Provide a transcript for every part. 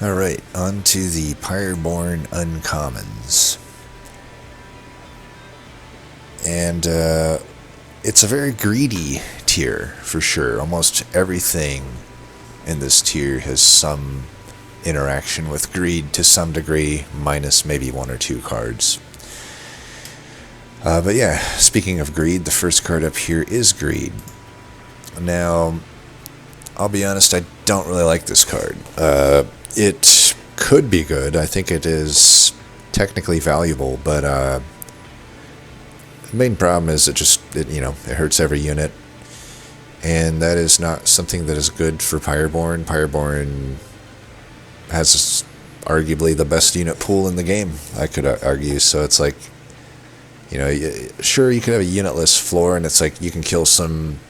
Alright, on to the Pyreborn Uncommons. And it's a very greedy tier, for sure. Almost everything in this tier has some interaction with greed to some degree, minus maybe one or two cards. But yeah, speaking of greed, the first card up here is Greed. Now, I'll be honest, I don't really like this card. It could be good. I think it is technically valuable, but the main problem is it hurts every unit, and that is not something that is good for Pyreborn. Pyreborn has arguably the best unit pool in the game, I could argue. So it's like, sure, you could have a unitless floor, and it's like you can kill some,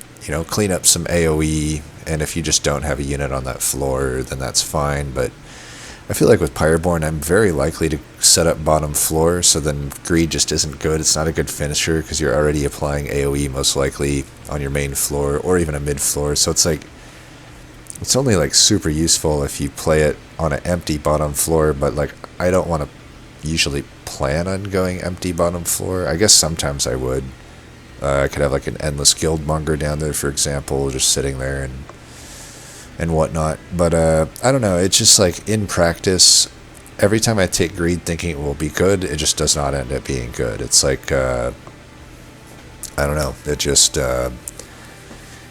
clean up some AoE, and if you just don't have a unit on that floor, then that's fine. But I feel like with Pyreborn, I'm very likely to set up bottom floor, so then Greed just isn't good. It's not a good finisher, because you're already applying AoE most likely on your main floor, or even a mid floor, so it's like, it's only like super useful if you play it on an empty bottom floor, but like, I don't want to usually plan on going empty bottom floor. I guess sometimes I would. I could have like an endless guildmonger down there, for example, just sitting there and whatnot. But I don't know. It's just like, in practice, every time I take Greed thinking it will be good, it just does not end up being good. It's like, I don't know. It just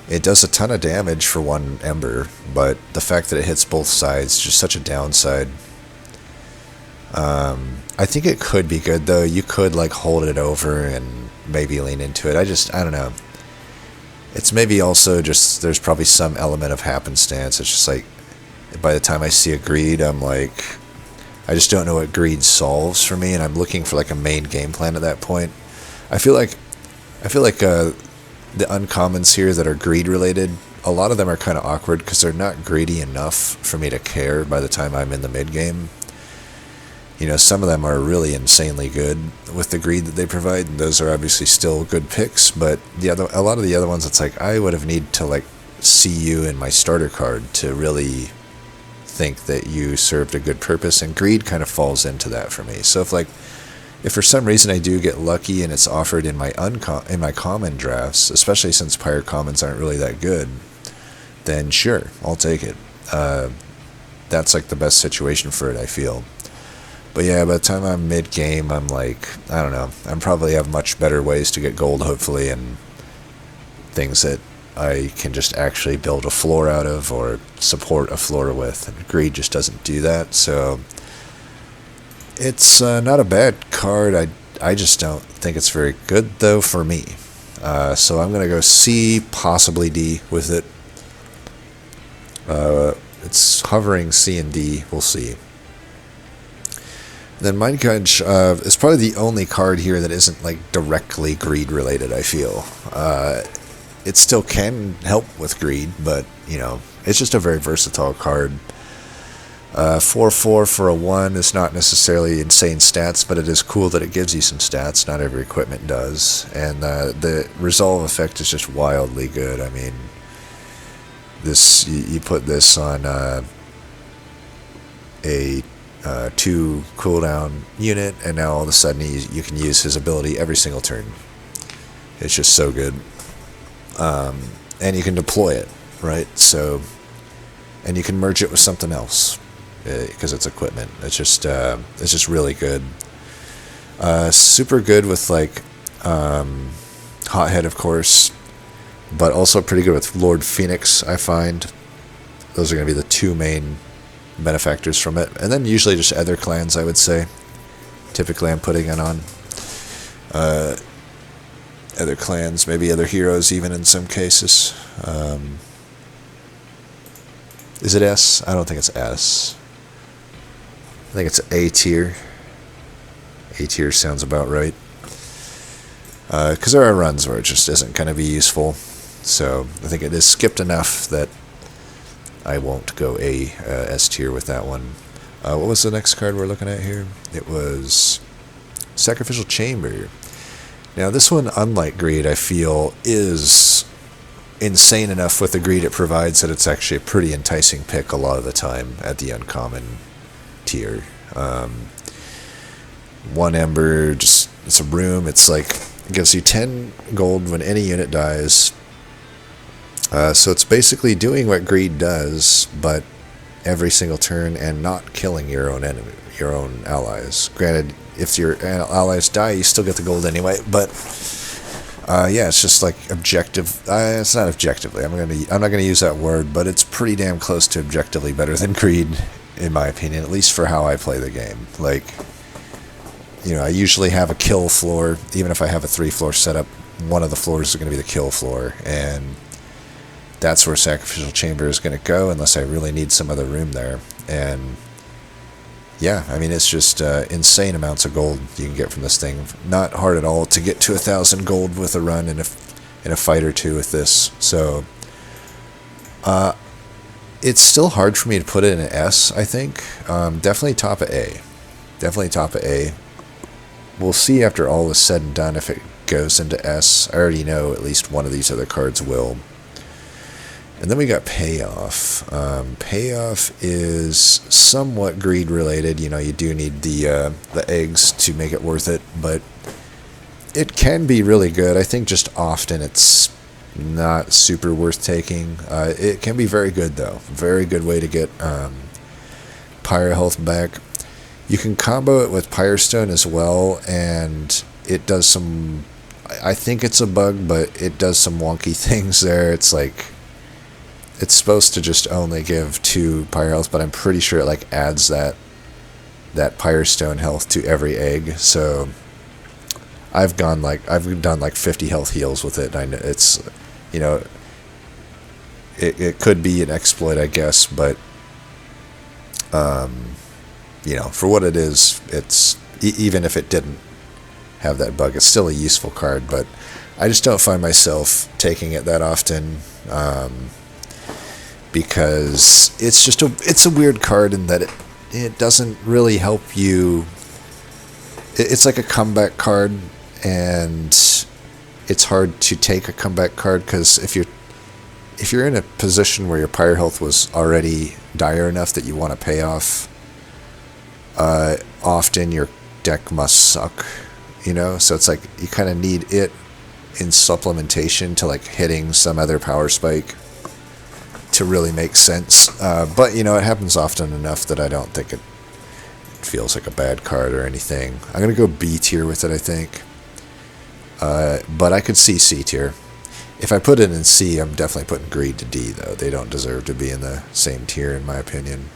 it does a ton of damage for one Ember, but the fact that it hits both sides is just such a downside. I think it could be good, though. You could like hold it over and maybe lean into it. I don't know. It's maybe also just, there's probably some element of happenstance. It's just like, by the time I see a Greed, I'm like, I just don't know what Greed solves for me, and I'm looking for like a main game plan at that point. I feel like the uncommons here that are Greed related, a lot of them are kind of awkward because they're not greedy enough for me to care by the time I'm in the mid game. Some of them are really insanely good with the greed that they provide, and those are obviously still good picks, but a lot of the other ones, it's like, I would have need to like see you in my starter card to really think that you served a good purpose, and greed kind of falls into that for me. So if for some reason I do get lucky and it's offered in my common drafts, especially since Pyre commons aren't really that good, then sure, I'll take it. That's like the best situation for it, I feel. But yeah, by the time I'm mid-game, I'm like, I don't know, I probably have much better ways to get gold, hopefully, and things that I can just actually build a floor out of or support a floor with. And Greed just doesn't do that, so it's not a bad card. I just don't think it's very good, though, for me. So I'm going to go C, possibly D with it. It's hovering C and D, we'll see. Then Mindcudge is probably the only card here that isn't like directly greed related, I feel. It still can help with greed, but it's just a very versatile card. 4/4 for a 1 is not necessarily insane stats, but it is cool that it gives you some stats. Not every equipment does. And the resolve effect is just wildly good. I mean, you put this on a 2 cooldown unit, and now all of a sudden you can use his ability every single turn. It's just so good. And you can deploy it, right? So, and you can merge it with something else because it's equipment. It's just really good. Super good with like Hothead, of course, but also pretty good with Lord Phoenix, I find. Those are going to be the two main benefactors from it, and then usually just other clans, I would say. Typically I'm putting it on other clans, maybe other heroes even in some cases. Is it S? I don't think it's S. I think it's A tier. A tier sounds about right. Because there are runs where it just isn't going to be useful, so I think it is skipped enough that I won't go S tier with that one. What was the next card we're looking at here? It was Sacrificial Chamber. Now this one, unlike Greed, I feel is insane enough with the greed it provides that it's actually a pretty enticing pick a lot of the time at the uncommon tier. One ember, just it's a room. It's like it gives you 10 gold when any unit dies. So it's basically doing what greed does, but every single turn and not killing your own enemy, your own allies. Granted, if your allies die, you still get the gold anyway. But yeah, it's just like objective. It's not objectively. I'm not gonna use that word, but it's pretty damn close to objectively better than greed, in my opinion. At least for how I play the game. Like, you know, I usually have a kill floor. Even if I have a 3-floor setup, one of the floors is going to be the kill floor, and that's where Sacrificial Chamber is going to go unless I really need some other room there. And yeah, I mean, it's just insane amounts of gold you can get from this thing. Not hard at all to get to 1,000 gold with a run in a fight or two with this. So it's still hard for me to put it in an S, I think. Definitely top of A. Definitely top of A. We'll see after all is said and done if it goes into S. I already know at least one of these other cards will. And then we got Payoff. Payoff is somewhat greed related. You know, you do need the eggs to make it worth it, but it can be really good. I think just often it's not super worth taking. It can be very good though. Very good way to get Pyre health back. You can combo it with Pyrestone as well, and it does some... I think it's a bug, but it does some wonky things there. It's like... It's supposed to just only give 2 Pyre health, but I'm pretty sure it like adds that Pyrestone health to every egg. So I've done like 50 health heals with it. I know it's, you know, it could be an exploit, I guess, but you know, for what it is, it's even if it didn't have that bug, it's still a useful card. But I just don't find myself taking it that often. Because it's a weird card in that it doesn't really help you. It's like a comeback card, and it's hard to take a comeback card because if you're in a position where your Pyre health was already dire enough that you want to pay off, often your deck must suck, you know. So it's like you kind of need it in supplementation to like hitting some other power spike to really make sense. But, you know, it happens often enough that I don't think it feels like a bad card or anything. I'm going to go B tier with it, I think. But I could see C tier. If I put it in C, I'm definitely putting Greed to D, though. They don't deserve to be in the same tier, in my opinion.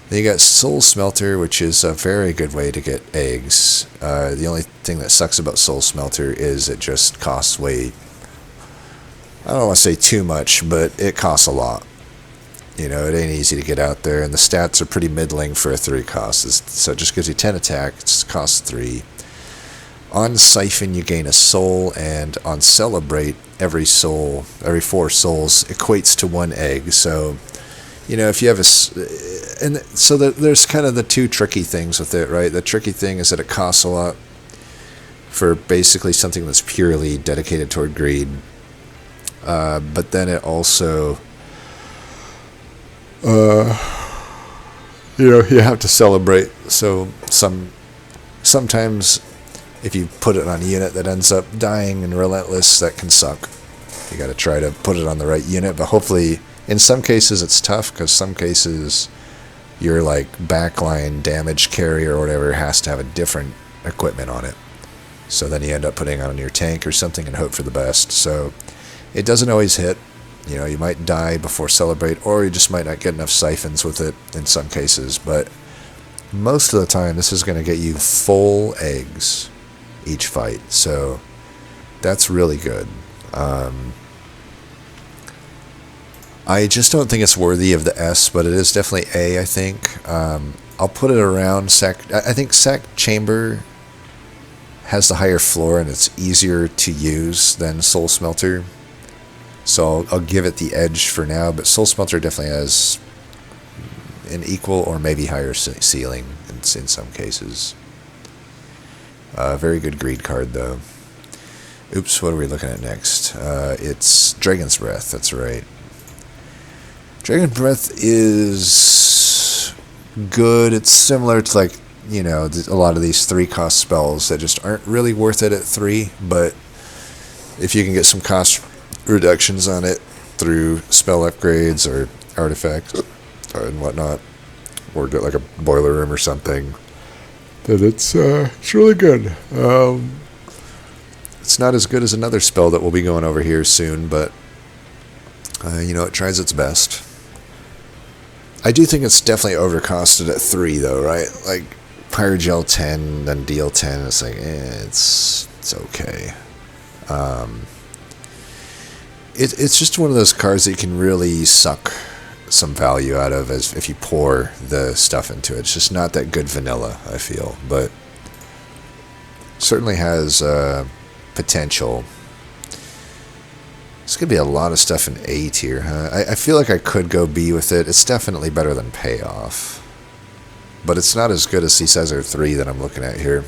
Then you got Soul Smelter, which is a very good way to get eggs. The only thing that sucks about Soul Smelter is it just costs way... I don't want to say too much, but it costs a lot. You know, it ain't easy to get out there, and the stats are pretty middling for a 3 cost. So it just gives you 10 attack, it costs 3. On Siphon, you gain a soul, and on Celebrate, every 4 souls equates to 1 egg. So, you know, if you have and so there's kind of the 2 tricky things with it, right? The tricky thing is that it costs a lot for basically something that's purely dedicated toward greed. But then it also, you know, you have to celebrate. So sometimes if you put it on a unit that ends up dying in Relentless, that can suck. You got to try to put it on the right unit, but hopefully, in some cases it's tough because some cases your like backline damage carrier or whatever has to have a different equipment on it. So then you end up putting it on your tank or something and hope for the best. So it doesn't always hit. You know, you might die before Celebrate, or you just might not get enough siphons with it in some cases. But most of the time, this is going to get you full eggs each fight. So that's really good. I just don't think it's worthy of the S, but it is definitely A, I think. I'll put it around Sac. I think Sac Chamber has the higher floor, and it's easier to use than Soul Smelter. So I'll give it the edge for now, but Soul Smelter definitely has an equal or maybe higher ceiling in some cases. Very good greed card, though. Oops, what are we looking at next? It's Dragon's Breath, that's right. Dragon Breath is good. It's similar to, like, you know, a lot of these 3-cost spells that just aren't really worth it at 3, but if you can get some cost reductions on it through spell upgrades or artifacts and whatnot, or get like a boiler room or something, then it's really good. It's not as good as another spell that we'll be going over here soon, but you know, it tries its best. I do think it's definitely overcosted at 3, though, right? Like, Pyrogel 10, then Deal 10, it's like, it's okay. It's just one of those cards that you can really suck some value out of as if you pour the stuff into it. It's just not that good vanilla, I feel, but certainly has potential. There's going to be a lot of stuff in A tier, huh? I feel like I could go B with it. It's definitely better than Payoff. But it's not as good as Caesar 3 that I'm looking at here.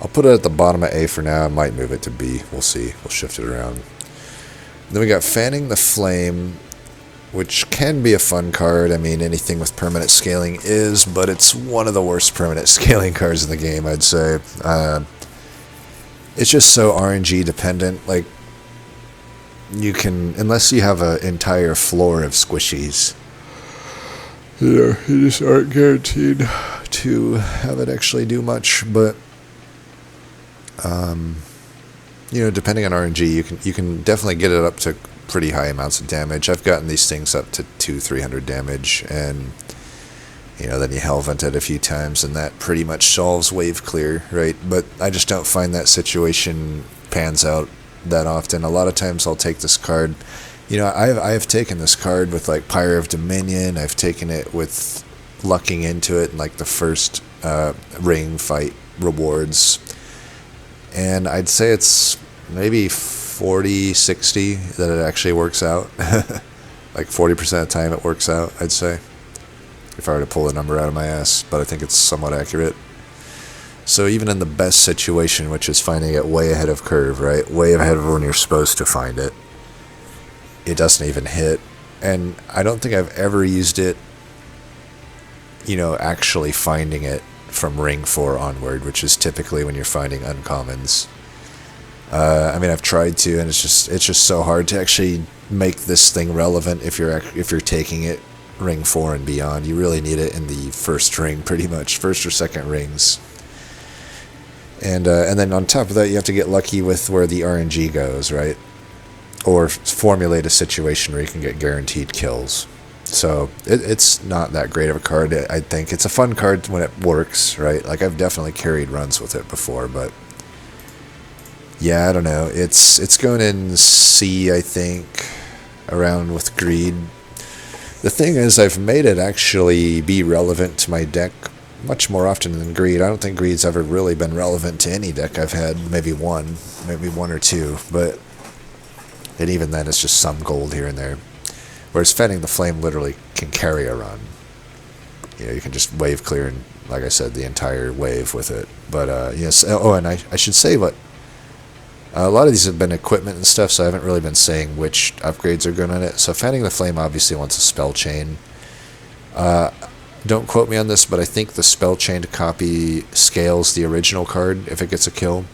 I'll put it at the bottom of A for now. I might move it to B. We'll see. We'll shift it around. Then we got Fanning the Flame, which can be a fun card. I mean, anything with permanent scaling is, but it's one of the worst permanent scaling cards in the game, I'd say. It's just so RNG dependent. Like, you can, unless you have an entire floor of squishies, you just aren't guaranteed to have it actually do much. But you know, depending on RNG, you can definitely get it up to pretty high amounts of damage. I've gotten these things up to 200-300 damage, and you know, then you hellvent it a few times, and that pretty much solves wave clear, right? But I just don't find that situation pans out that often. A lot of times I'll take this card. You know, I have taken this card with like Pyre of Dominion. I've taken it with lucking into it in like the first ring fight rewards. And I'd say it's maybe 40-60 that it actually works out. Like 40% of the time it works out, I'd say, if I were to pull a number out of my ass. But I think it's somewhat accurate. So even in the best situation, which is finding it way ahead of curve, right? Way ahead of when you're supposed to find it, it doesn't even hit. And I don't think I've ever used it, you know, actually finding it from Ring 4 onward, which is typically when you're finding uncommons. I mean, I've tried to, and it's just so hard to actually make this thing relevant if you're taking it Ring 4 and beyond. You really need it in the first ring, pretty much, first or second rings. And then on top of that, you have to get lucky with where the RNG goes, right? Or formulate a situation where you can get guaranteed kills. So it's not that great of a card, I think. It's a fun card when it works, right? Like, I've definitely carried runs with it before, but yeah, I don't know. It's going in C, I think, around with Greed. The thing is, I've made it actually be relevant to my deck much more often than Greed. I don't think Greed's ever really been relevant to any deck I've had. Maybe one or two, but and even then it's just some gold here and there. Whereas Fanning the Flame literally can carry a run. You know, you can just wave clear, and like I said, the entire wave with it. But yes, oh, and I should say what a lot of these have been equipment and stuff, so I haven't really been saying which upgrades are good on it. So Fanning the Flame obviously wants a spell chain. Don't quote me on this, but I think the spell chained copy scales the original card if it gets a kill.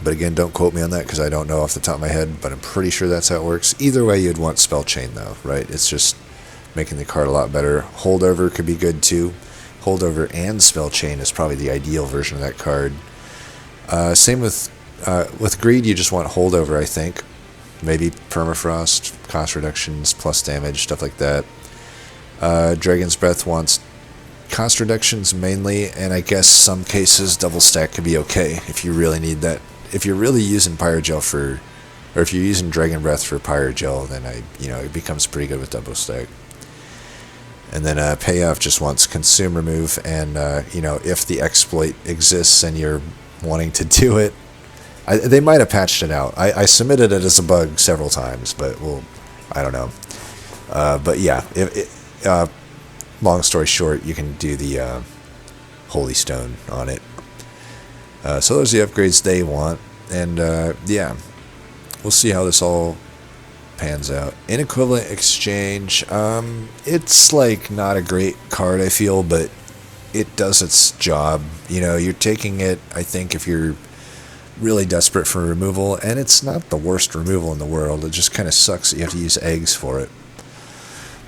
But again, don't quote me on that because I don't know off the top of my head, but I'm pretty sure that's how it works. Either way, you'd want spell chain though, right? It's just making the card a lot better. Holdover could be good too. Holdover and spell chain is probably the ideal version of that card. Same with Greed, you just want holdover, I think. Maybe permafrost, cost reductions, plus damage, stuff like that. Dragon's Breath wants cost reductions mainly, and I guess some cases double stack could be okay if you really need that. If you're really using Pyrogel or if you're using Dragon Breath for Pyrogel, then it becomes pretty good with double stack. And then Payoff just wants consume remove, and if the exploit exists and you're wanting to do it, they might have patched it out. I submitted it as a bug several times, but I don't know. But yeah, long story short, you can do the Holy Stone on it. So those are the upgrades they want. And yeah, we'll see how this all pans out. Inequivalent exchange, it's like not a great card, I feel, but it does its job. You know, you're taking it, I think, if you're really desperate for removal, and it's not the worst removal in the world. It just kind of sucks that you have to use eggs for it.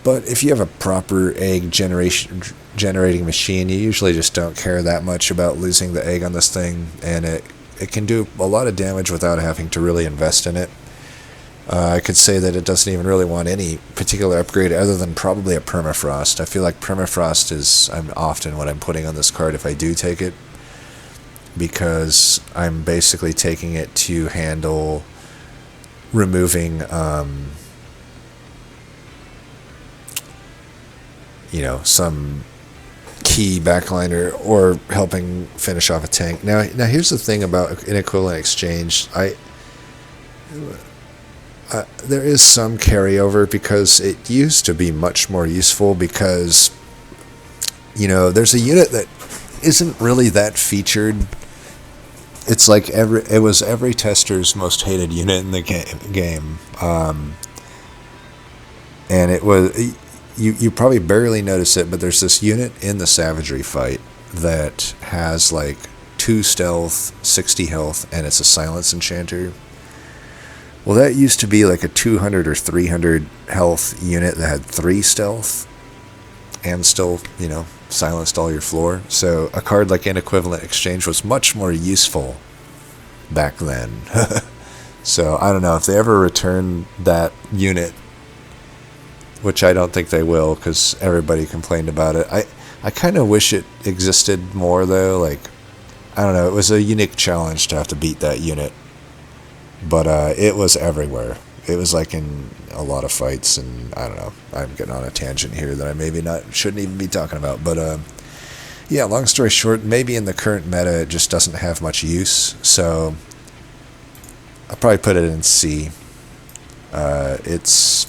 But if you have a proper egg generating machine, you usually just don't care that much about losing the egg on this thing, and it can do a lot of damage without having to really invest in it. I could say that it doesn't even really want any particular upgrade other than probably a permafrost. I feel like permafrost is often what I'm putting on this card if I do take it, because I'm basically taking it to handle removing, you know, some key backliner or helping finish off a tank. Now here's the thing about inequivalent exchange. There is some carryover because it used to be much more useful because, you know, there's a unit that isn't really that featured. It's like it was every tester's most hated unit in the game. And it was, you probably barely notice it, but there's this unit in the savagery fight that has like 2 stealth, 60 health, and it's a silence enchanter. Well, that used to be like a 200 or 300 health unit that had 3 stealth and still, you know, silenced all your floor. So a card like Inequivalent Exchange was much more useful back then. So I don't know if they ever return that unit, which I don't think they will because everybody complained about it. I kind of wish it existed more though. Like, I don't know, it was a unique challenge to have to beat that unit. But it was everywhere. It was like in a lot of fights, and I don't know. I'm getting on a tangent here that I maybe shouldn't even be talking about. But yeah, long story short, maybe in the current meta it just doesn't have much use. So I'll probably put it in C. It's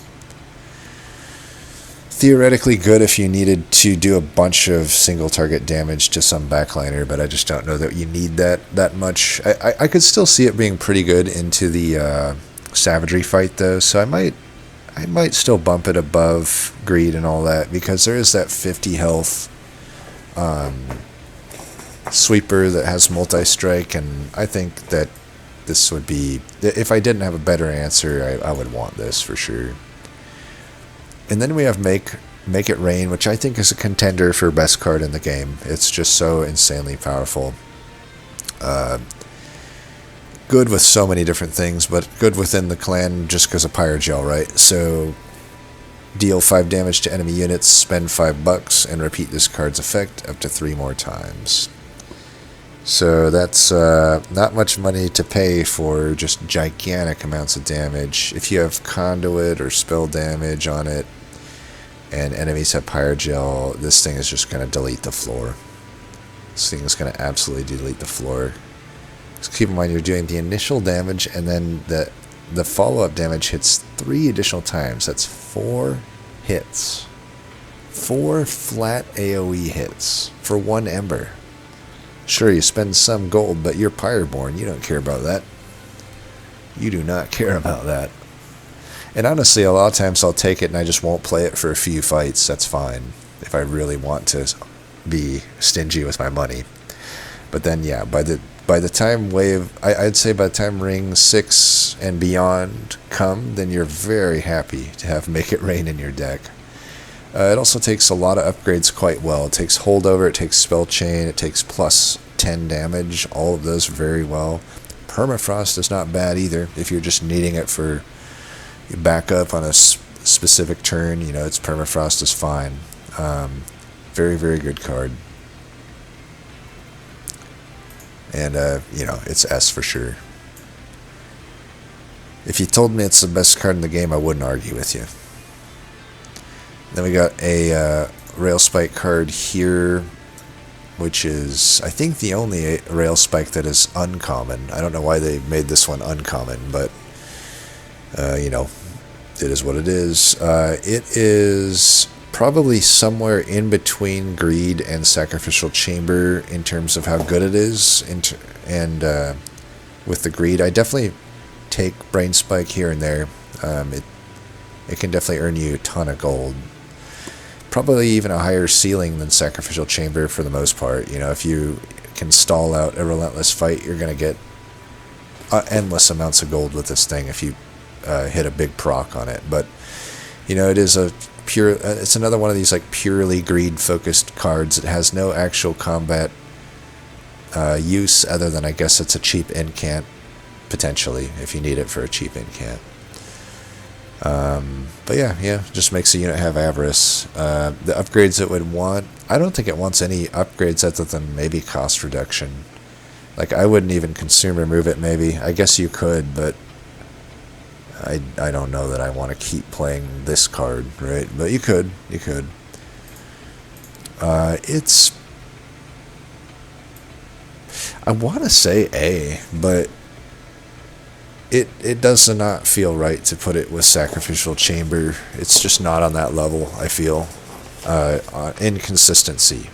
theoretically good if you needed to do a bunch of single target damage to some backliner, but I just don't know that you need that much. I could still see it being pretty good into the savagery fight though, so I might still bump it above greed and all that, because there is that 50 health sweeper that has multi-strike, and I think that this would be, if I didn't have a better answer, I would want this for sure. And then we have Make It Rain, which I think is a contender for best card in the game. It's just so insanely powerful. Good with so many different things, but good within the clan just because of Pyrogel, right? So deal 5 damage to enemy units, spend $5, and repeat this card's effect up to 3 more times. So that's not much money to pay for just gigantic amounts of damage. If you have Conduit or Spell damage on it, and enemies have Pyrogel, this thing is just going to delete the floor. This thing is going to absolutely delete the floor. Just keep in mind you're doing the initial damage, and then the follow-up damage hits 3 additional times. That's 4 hits. 4 flat AoE hits for 1 Ember. Sure, you spend some gold, but you're Pyreborn. You don't care about that. You do not care about that. And honestly, a lot of times I'll take it and I just won't play it for a few fights. That's fine if I really want to be stingy with my money. But then, yeah, by the time I'd say by the time Ring 6 and beyond come, then you're very happy to have Make It Rain in your deck. It also takes a lot of upgrades quite well. It takes Holdover, it takes Spell Chain, it takes plus 10 damage, all of those very well. Permafrost is not bad either if you're just needing it for back up on a specific turn. You know, its Permafrost is fine. Very, very good card. And, you know, it's S for sure. If you told me it's the best card in the game, I wouldn't argue with you. Then we got a Rail Spike card here, which is, I think, the only Rail Spike that is uncommon. I don't know why they made this one uncommon, but, you know, it is what it is. It is probably somewhere in between Greed and Sacrificial Chamber in terms of how good it is. And with the Greed, I definitely take Brain Spike here and there. It can definitely earn you a ton of gold. Probably even a higher ceiling than Sacrificial Chamber for the most part. You know, if you can stall out a relentless fight, you're going to get endless amounts of gold with this thing if you hit a big proc on it. But, you know, it is a pure... it's another one of these, like, purely greed-focused cards. It has no actual combat use other than, I guess, it's a cheap incant, potentially, if you need it for a cheap incant. But yeah, just makes the unit have Avarice. The upgrades it would want, I don't think it wants any upgrades other than maybe cost reduction. Like, I wouldn't even consume remove it, maybe. I guess you could, but I don't know that I want to keep playing this card, right? But you could. It's... I want to say A, but it does not feel right to put it with Sacrificial Chamber. It's just not on that level, I feel. Inconsistency.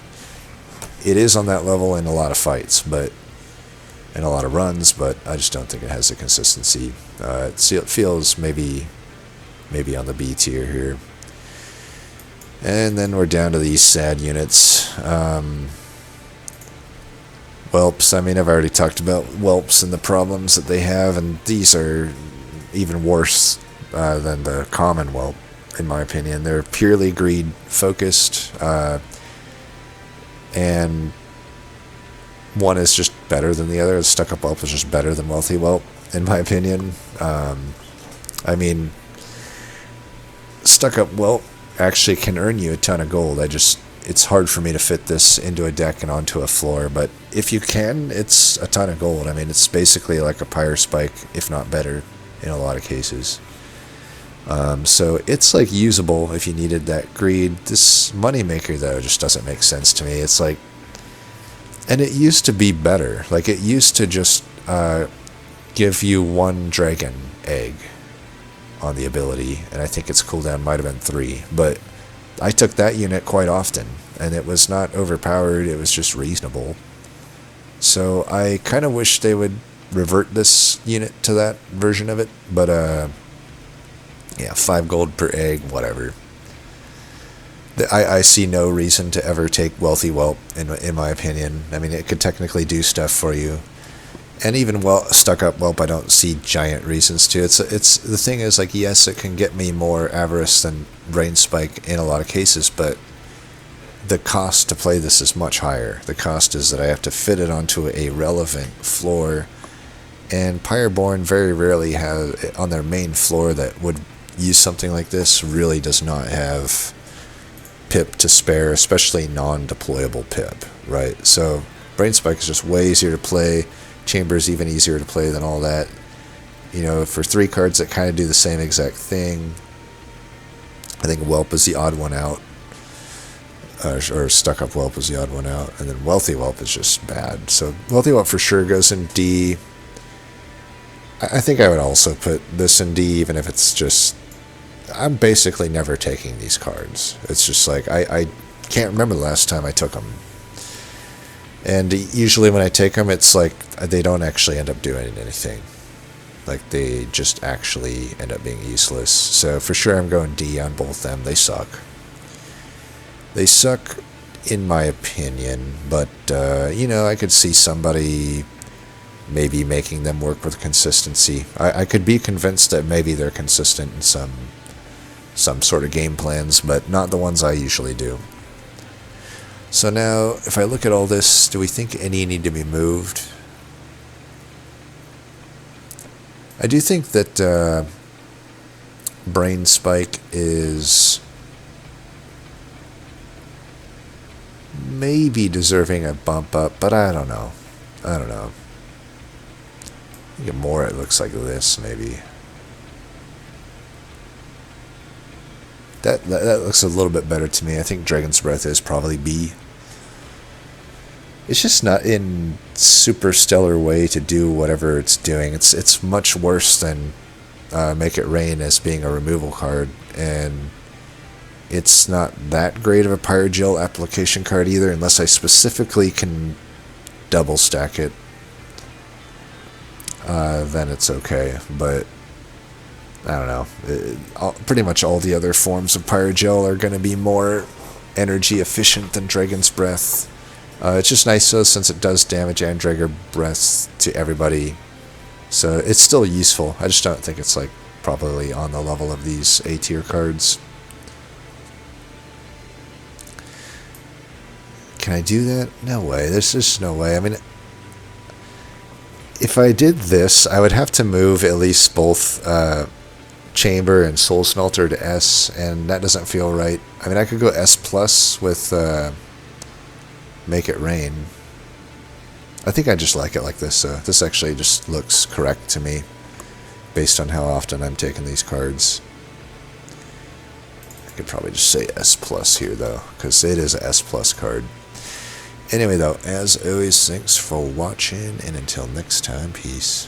It is on that level in a lot of fights, but in a lot of runs, but I just don't think it has the consistency. It feels maybe on the B tier here. And then we're down to these sad units. Whelps, I mean, I've already talked about Whelps and the problems that they have, and these are even worse than the common Whelp, in my opinion. They're purely greed-focused, and one is just better than the other. Stuck-up Whelp is just better than Wealthy Whelp, in my opinion. I mean, Stuck-up Whelp actually can earn you a ton of gold. It's hard for me to fit this into a deck and onto a floor, but if you can, it's a ton of gold. I mean, it's basically like a Pyre Spike, if not better, in a lot of cases. So it's like usable if you needed that greed. This Moneymaker, though, just doesn't make sense to me. It's like, and it used to be better. Like, it used to just give you 1 dragon egg on the ability, and I think its cooldown might have been 3, but I took that unit quite often, and it was not overpowered, it was just reasonable. So I kind of wish they would revert this unit to that version of it, but yeah, 5 gold per egg, whatever. I see no reason to ever take Wealthy Whelp, in my opinion. I mean, it could technically do stuff for you. And even Stuck-up Whelp, I don't see giant reasons to. It's the thing is, like, yes, it can get me more Avarice than Brain Spike in a lot of cases, but the cost to play this is much higher. The cost is that I have to fit it onto a relevant floor, and Pyreborn very rarely have, on their main floor that would use something like this, really does not have pip to spare, especially non-deployable pip, right? So Brain Spike is just way easier to play. Chamber is even easier to play than all that. You know, for 3 cards that kind of do the same exact thing, I think Whelp is the odd one out. Or Stuck-up Whelp is the odd one out. And then Wealthy Whelp is just bad. So Wealthy Whelp for sure goes in D. I think I would also put this in D, even if it's just... I'm basically never taking these cards. It's just like, I can't remember the last time I took them. And usually when I take them, it's like they don't actually end up doing anything. Like, they just actually end up being useless. So for sure I'm going D on both them. They suck. They suck in my opinion, but, you know, I could see somebody maybe making them work with consistency. I could be convinced that maybe they're consistent in some sort of game plans, but not the ones I usually do. So now, if I look at all this, do we think any need to be moved? I do think that Brain Spike is maybe deserving a bump up, but I don't know. I think more it looks like this, maybe. That looks a little bit better to me. I think Dragon's Breath is probably B. It's just not in super stellar way to do whatever it's doing. It's much worse than Make It Rain as being a removal card, and it's not that great of a Pyrogel application card either, unless I specifically can double stack it. Then it's okay, but I don't know. Pretty much all the other forms of Pyrogel are going to be more energy efficient than Dragon's Breath. It's just nice though, since it does damage and Dragon Breath to everybody. So it's still useful. I just don't think it's like probably on the level of these A tier cards. Can I do that? No way. There's just no way. I mean, if I did this, I would have to move at least both Chamber and Soul Smelter to S, and that doesn't feel right. I mean, I could go S plus with Make It Rain. I think I just like it like this. This actually just looks correct to me, based on how often I'm taking these cards. I could probably just say S plus here, though, because it is a S plus card. Anyway, though, as always, thanks for watching, and until next time, peace.